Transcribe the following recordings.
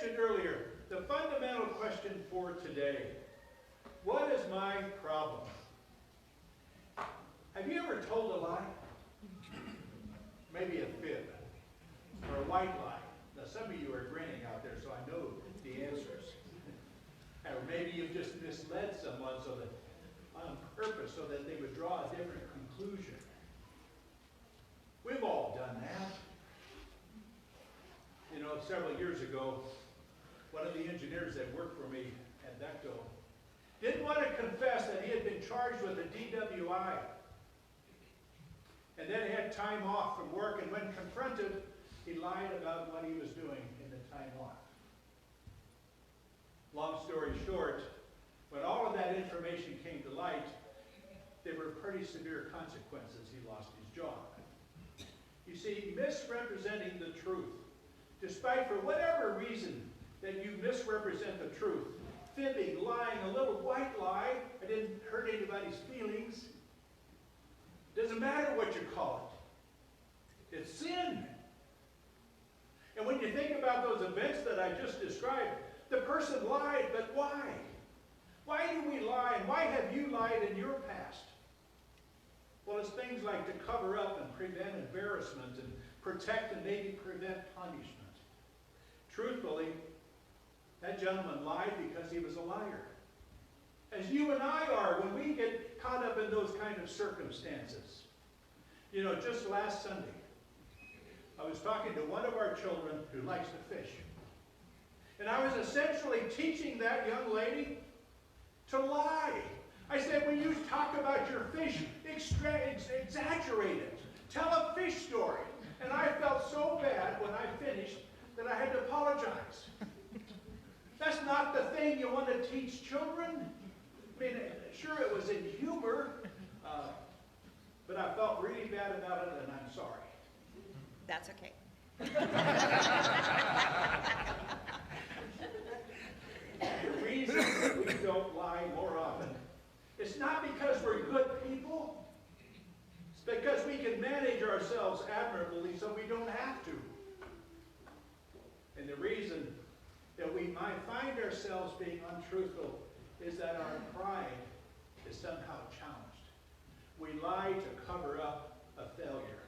mentioned earlier, the fundamental question for today, what is my problem? Have you ever told a lie? Maybe a fib or a white lie. Now some of you are grinning out there, so I know the answers. Or maybe you've just misled someone so that on purpose so that they would draw a different conclusion. We've all done that. You know, several years ago, one of the engineers that worked for me at Bechtel didn't want to confess that he had been charged with a DWI. And then he had time off from work, and when confronted, he lied about what he was doing in the time off. Long story short, when all of that information came to light, there were pretty severe consequences. He lost his job. You see, misrepresenting the truth, despite for whatever reason that you misrepresent the truth, fibbing, lying, a little white lie, I didn't hurt anybody's feelings. Doesn't matter what you call it. It's sin. And when you think about those events that I just described, the person lied, but why? Why do we lie, and why have you lied in your past? Well, it's things like to cover up and prevent embarrassment and protect and maybe prevent punishment. Truthfully, that gentleman lied because he was a liar. As you and I are when we get caught up in those kind of circumstances. You know, just last Sunday, I was talking to one of our children who likes to fish. And I was essentially teaching that young lady to lie. I said, when you talk about your fish, exaggerate it. Tell a fish story. And I felt so bad when I finished that I had to apologize. That's not the thing you want to teach children. I mean, sure, it was in humor, but I felt really bad about it, and I'm sorry. That's okay. The reason we don't lie more often, it's not because we're good people. It's because we can manage ourselves admirably so we don't have to. And the reason that we might find ourselves being untruthful is that our pride is somehow challenged. We lie to cover up a failure.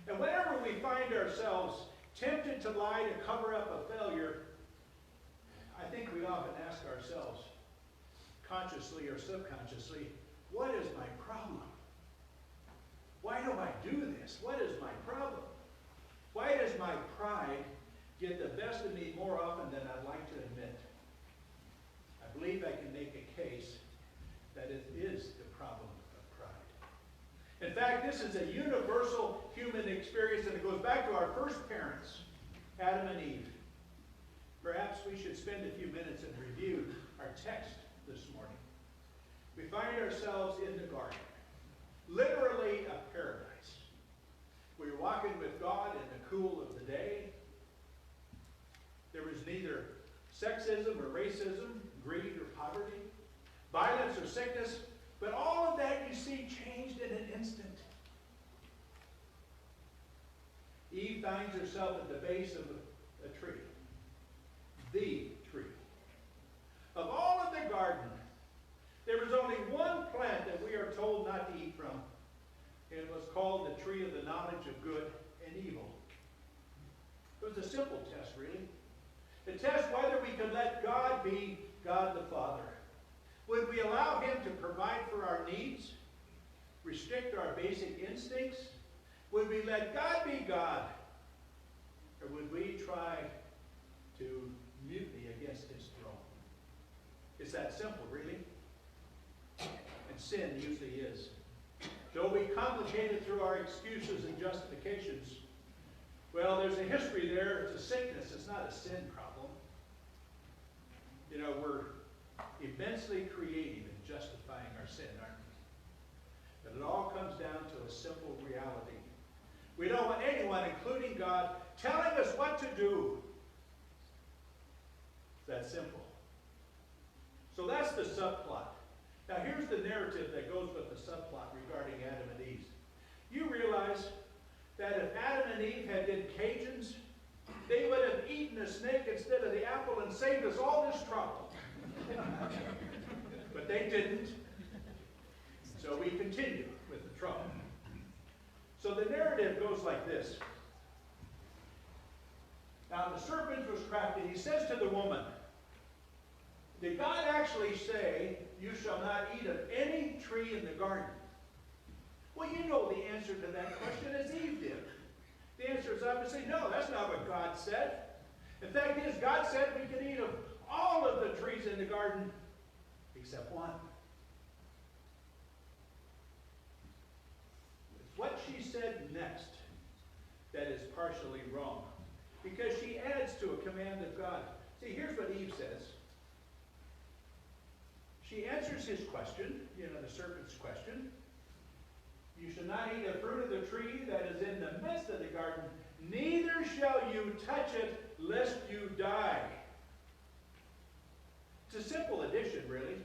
And whenever we find ourselves tempted to lie to cover up a failure, I think we often ask ourselves, consciously or subconsciously, what is my problem? Why do I do this? What is my problem? Why does my pride get the best of me more often than I'd like to admit? I believe I can make a case that it is the problem of pride. In fact, this is a universal human experience, and it goes back to our first parents, Adam and Eve. Perhaps we should spend a few minutes and review our text this morning. We find ourselves in the garden, literally a paradise. We're walking with God in the cool of the day. There was neither sexism or racism, greed or poverty, violence or sickness, but all of that you see changed in an instant. Eve finds herself at the base of a tree, the tree. Of all of the garden, there was only one plant that we are told not to eat from. It was called the tree of the knowledge of good and evil. It was a simple test, really. The test whether we could let God be God the Father. Would we allow Him to provide for our needs, restrict our basic instincts? Would we let God be God? Or would we try to mutiny against His throne? It's that simple, really. And sin usually is. Though we complicate it through our excuses and justifications, well, there's a history there. It's a sickness. It's not a sin problem. You know, we're immensely creative in justifying our sin, aren't we? But it all comes down to a simple reality. We don't want anyone, including God, telling us what to do. It's that simple. So that's the subplot. Now here's the narrative that goes with the subplot regarding Adam and Eve. You realize that if Adam and Eve had been Cajuns, they would have eaten a snake instead instead of the apple and saved us all this trouble. But they didn't. So we continue with the trouble. So the narrative goes like this. Now the serpent was crafty. He says to the woman, did God actually say, you shall not eat of any tree in the garden? Well, you know the answer to that question as Eve did. The answer is obviously no, that's not what God said. The fact is, God said we can eat of all of the trees in the garden except one. It's what she said next that is partially wrong, because she adds to a command of God. See, here's what Eve says. She answers his question, the serpent's question. You shall not eat the fruit of the tree that is in the midst of the garden, neither shall you touch it, lest you die. It's a simple addition, really.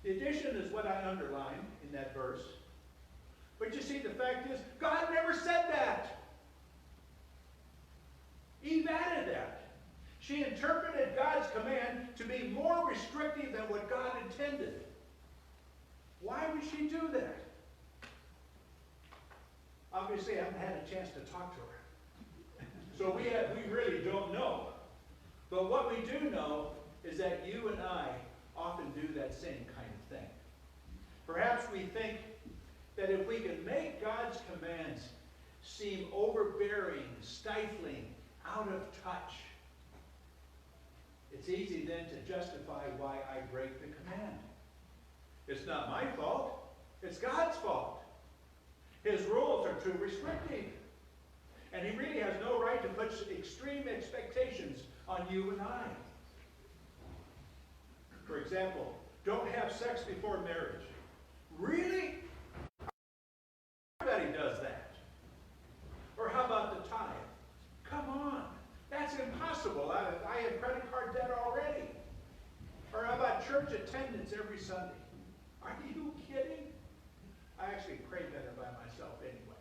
The addition is what I underline in that verse. But you see, the fact is, God never said that. Eve added that. She interpreted God's command to be more restrictive than what God intended. Why would she do that? Obviously, I haven't had a chance to talk to her. So we really don't know. But what we do know is that you and I often do that same kind of thing. Perhaps we think that if we can make God's commands seem overbearing, stifling, out of touch, it's easy then to justify why I break the command. It's not my fault. It's God's fault. His rules are too restrictive. And he really has no right to put extreme expectations on you and I. For example, don't have sex before marriage. Really? Everybody does that. Or how about the tithe? Come on. That's impossible. I have credit card debt already. Or how about church attendance every Sunday? Are you kidding? I actually pray better by myself anyway.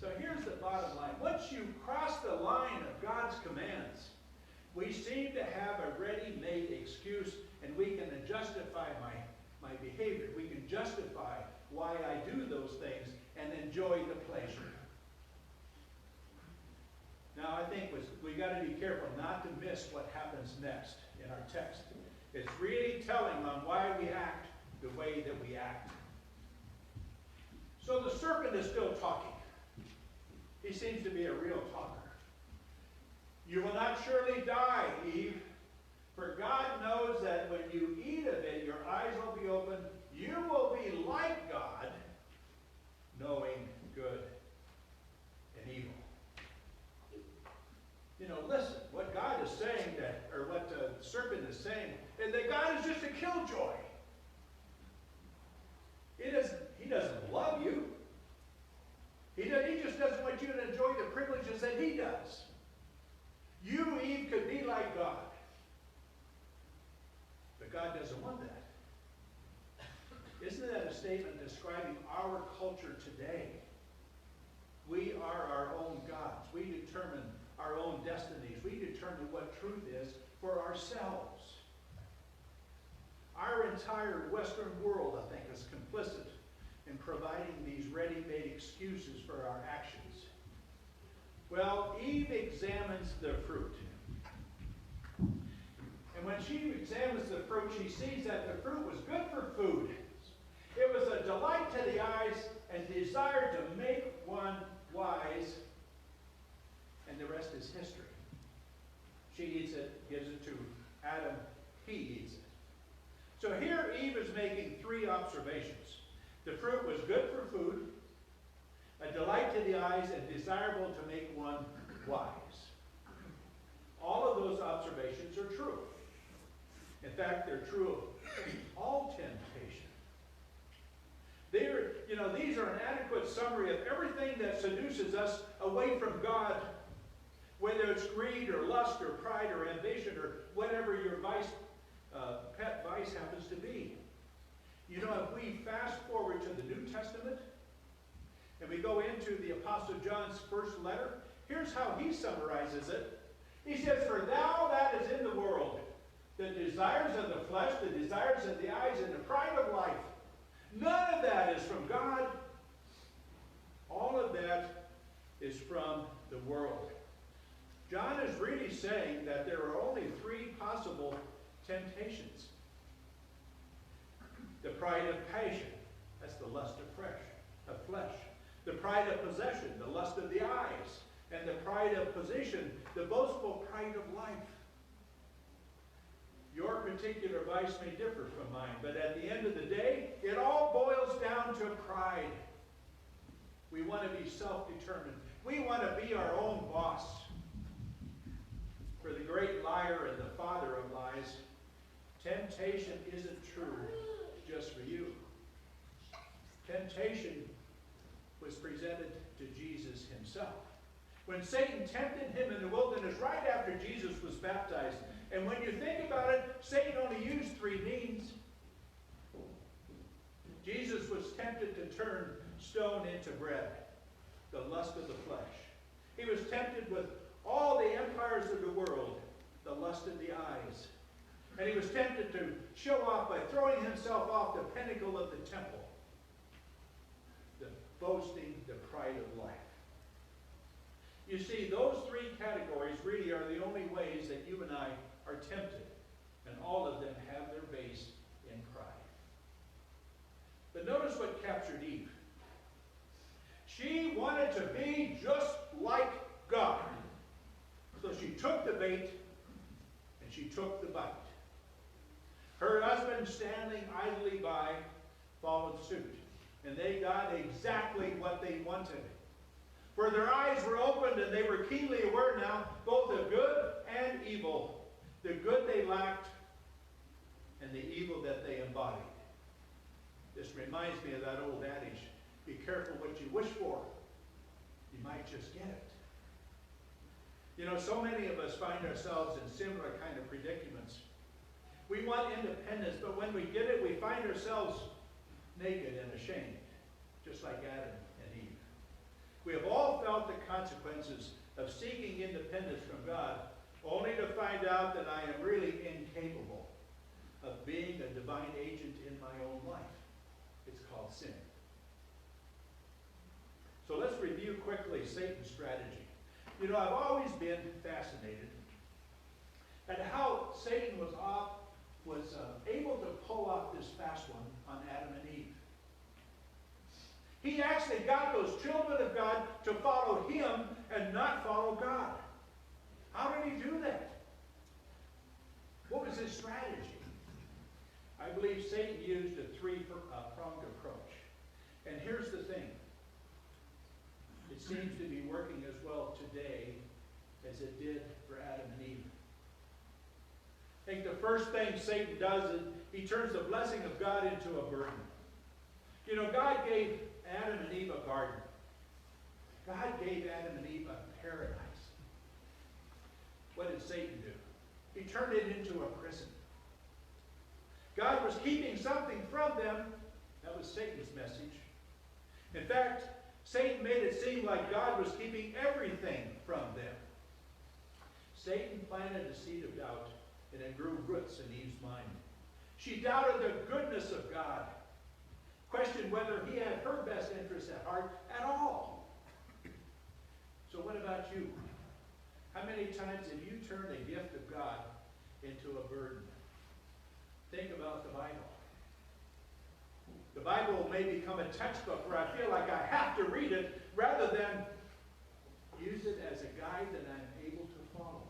So here's the bottom line. Once you cross the line of God's commands, we seem to have a ready-made excuse, and we can justify my behavior. We can justify why I do those things and enjoy the pleasure. Now, I think we got to be careful not to miss what happens next in our text. It's really telling on why we act the way that we act. So the serpent is still talking. He seems to be a real talker. You will not surely die, Eve, for God knows that when you eat of it, your eyes will be opened. You will be like God, knowing good and evil. Listen, what God is saying, or what the serpent is saying, is that God is just a killjoy. He doesn't love you. He just doesn't want you to enjoy the privileges that he does. You, Eve, could be like God. But God doesn't want that. Isn't that a statement describing our culture today? We are our own gods. We determine our own destinies. We determine what truth is for ourselves. Our entire Western world, I think, is complicit in providing these ready-made excuses for our actions. Well, Eve examines the fruit. And when she examines the fruit, she sees that the fruit was good for food. It was a delight to the eyes and desire to make one wise. And the rest is history. She eats it, gives it to Adam, he eats it. So here Eve is making three observations. The fruit was good for food, a delight to the eyes, and desirable to make one wise. All of those observations are true. In fact, they're true of all temptation. These are an adequate summary of everything that seduces us away from God, whether it's greed or lust or pride or ambition or whatever your pet vice happens to be. If we fast forward to the New Testament and we go into the Apostle John's first letter, here's how he summarizes it He says, for now that is in the world, the desires of the flesh, the desires of the eyes, and the pride of life. None of that is from God. All of that is from the world. John is really saying that there are only three possible temptations. The pride of passion, that's the lust of flesh. The pride of possession, the lust of the eyes. And the pride of position, the boastful pride of life. Your particular vice may differ from mine, but at the end of the day, it all boils down to pride. We want to be self-determined. We want to be our own boss. For the great liar and the father of lies, temptation isn't true just for you. Temptation was presented to Jesus himself. When Satan tempted him in the wilderness right after Jesus was baptized, and when you think about it, Satan only used three means. Jesus was tempted to turn stone into bread, the lust of the flesh. He was tempted with all the empires of the world, the lust of the eyes. And he was tempted to show off by throwing himself off the pinnacle of the temple, the boasting, the pride of life. You see, those three categories really are the only ways that you and I are tempted, and all of them have their base in pride. But notice what captured Eve. She wanted to be just like God. So she took the bait and she took the bite. Her husband, standing idly by, followed suit. And they got exactly what they wanted. For their eyes were opened and they were keenly aware now, both of good and evil. The good they lacked and the evil that they embodied. This reminds me of that old adage, be careful what you wish for. You might just get it. You know, so many of us find ourselves in similar kind of predicaments. We want independence, but when we get it, we find ourselves naked and ashamed, just like Adam and Eve. We have all felt the consequences of seeking independence from God, only to find out that I am really incapable of being a divine agent in my own life. It's called sin. So let's review quickly Satan's strategy. You know, I've always been fascinated at how Satan was able to pull off this fast one on Adam and Eve. He actually got those children of God to follow him and not follow God. How did he do that? What was his strategy? I believe Satan used a three-pronged approach. And here's the thing. It seems to be working as well today as it did for Adam and Eve. I think the first thing Satan does is he turns the blessing of God into a burden. You know, God gave Adam and Eve a garden. God gave Adam and Eve a paradise. What did Satan do? He turned it into a prison. God was keeping something from them. That was Satan's message. In fact, Satan made it seem like God was keeping everything from them. Satan planted a seed of doubt, and it grew roots in Eve's mind. She doubted the goodness of God, questioned whether he had her best interests at heart at all. So what about you? How many times have you turned a gift of God into a burden? Think about the Bible. The Bible may become a textbook where I feel like I have to read it rather than use it as a guide that I'm able to follow.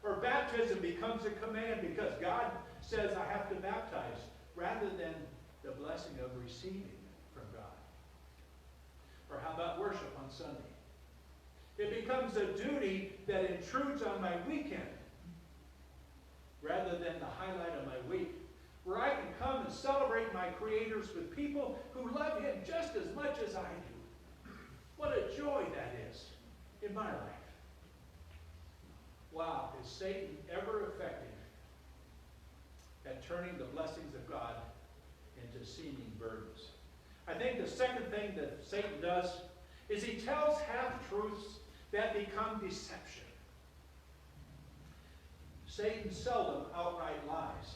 Or baptism becomes a command because God says I have to baptize rather than the blessing of receiving from God. Or how about worship on Sunday? It becomes a duty that intrudes on my weekend rather than the highlight of my week, where I can come and celebrate my creators with people who love him just as much as I do. What a joy that is in my life. Wow, is Satan ever effective at turning the blessings of God into seeming burdens? I think the second thing that Satan does is he tells half-truths that become deception. Satan seldom outright lies.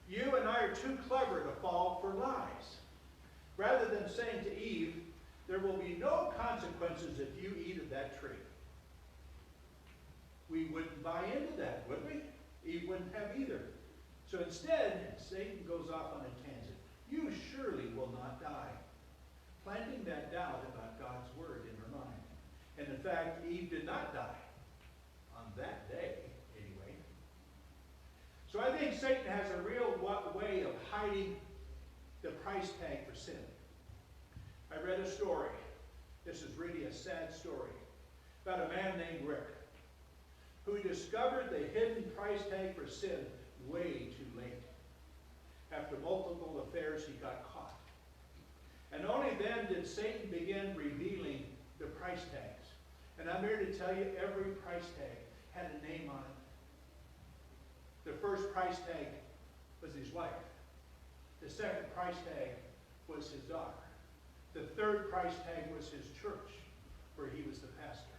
You and I are too clever to fall for lies. Rather than saying to Eve, there will be no consequences if you eat of that tree, we wouldn't buy into that, would we? Eve wouldn't have either. So instead, Satan goes off on a tangent. You surely will not die, planting that doubt about God's word in her mind. And in fact, Eve did not die on that day, anyway. So I think Satan has a real way of hiding the price tag for sin. I read a story. This is really a sad story about a man named Rick who discovered the hidden price tag for sin way too late. After multiple affairs, he got caught. And only then did Satan begin revealing the price tags. And I'm here to tell you, every price tag had a name on it. The first price tag was his wife. The second price tag was his daughter. The third price tag was his church, where he was the pastor.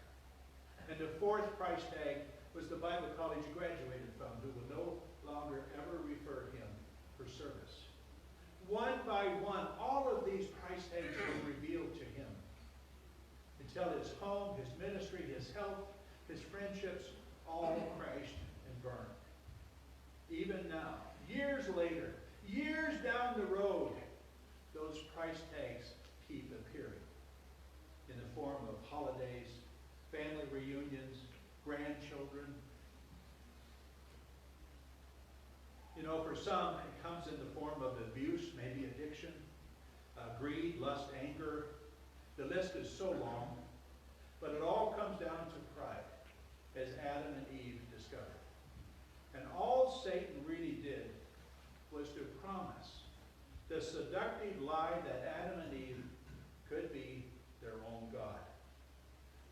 And the fourth price tag was the Bible college he graduated from, who will no longer ever refer him for service. One by one, all of these price tags were revealed to him until his home, his ministry, his health, his friendships all crashed and burned. Even now, years later, years down the road, those price tags keep appearing in the form of holidays, family reunions, grandchildren. You know, for some, it comes in the form of abuse, maybe addiction, greed, lust, anger. The list is so long, but it all comes down to pride, as Adam and Eve discovered. And all Satan really did was to promise the seductive lie that Adam and Eve could be their own God.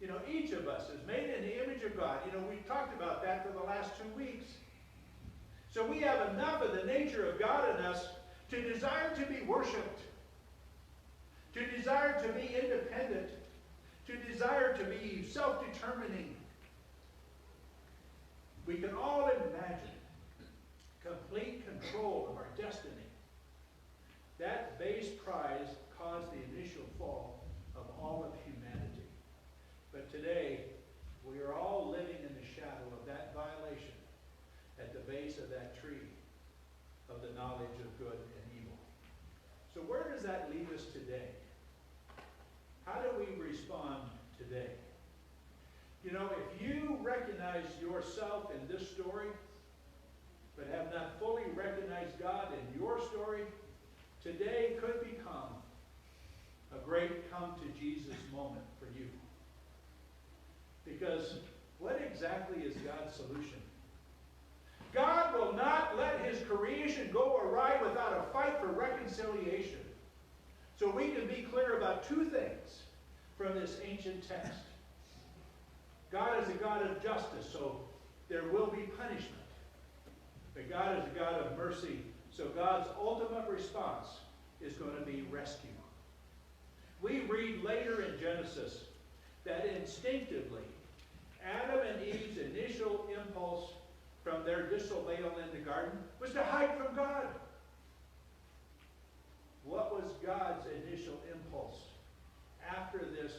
You know, each of us is made in the image of God. You know, we've talked about that for the last 2 weeks. So we have enough of the nature of God in us to desire to be worshipped, to desire to be independent, to desire to be self-determining. We can all imagine complete control of our destiny. That base pride caused the initial fall of all of humanity. But today, we are all living in the shadow of that violation at the base of that tree of the knowledge of good and evil. So where does that leave us today? How do we respond today? You know, if you recognize yourself in this story, but have not fully recognized God in your story, today could become a great come-to-Jesus moment for you. Because what exactly is God's solution? God will not let his creation go awry without a fight for reconciliation. So we can be clear about two things from this ancient text. God is a God of justice, so there will be punishment. But God is a God of mercy, so God's ultimate response is going to be rescue. We read later in Genesis that instinctively, Adam and Eve's initial impulse from their disobeyal in the garden was to hide from God. What was God's initial impulse after this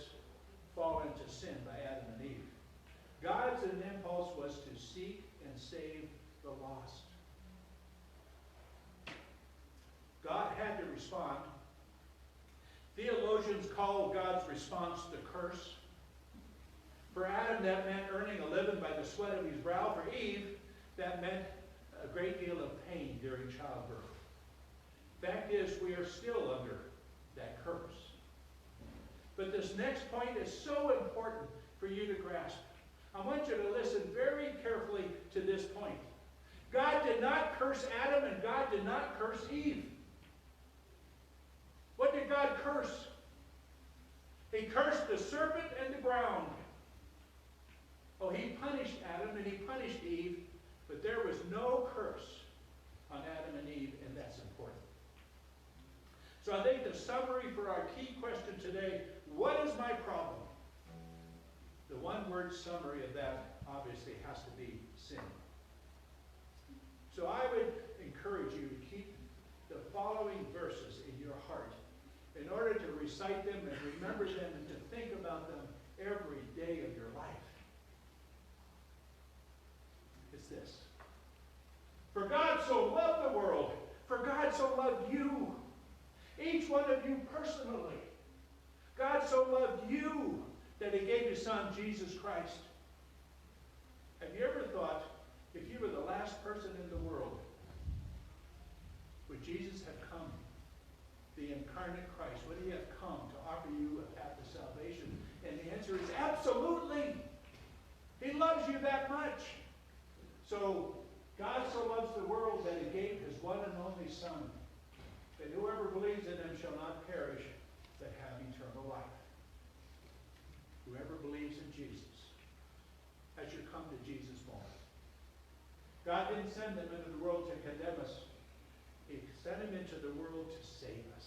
fall into sin by Adam and Eve? God's impulse was to seek and save the lost. God had to respond. Theologians call God's response the curse. For Adam, that meant earning a living by the sweat of his brow. For Eve, that meant a great deal of pain during childbirth. Fact is, we are still under that curse. But this next point is so important for you to grasp. I want you to listen very carefully to this point. God did not curse Adam and God did not curse Eve. What did God curse? He cursed the serpent and the ground. Oh, he punished Adam and he punished Eve, but there was no curse on Adam and Eve, and that's important. So I think the summary for our key question today, what is my problem? The one-word summary of that obviously has to be sin. So I would encourage you to keep the following verses in your heart in order to recite them and remember them and to think about them every day of your life. It's this. For God so loved the world, for God so loved you, each one of you personally. God so loved you that he gave his son, Jesus Christ. Have you ever thought, if you were the last person in the world, would Jesus have come, the incarnate Christ, would he have come to offer you a path to salvation? And the answer is absolutely. He loves you that much. So, God so loves the world that he gave his one and only Son, that whoever believes in him shall not perish, but have eternal life. Whoever believes in Jesus, as you come to Jesus' moment. God didn't send him into the world to condemn us. He sent him into the world to save us.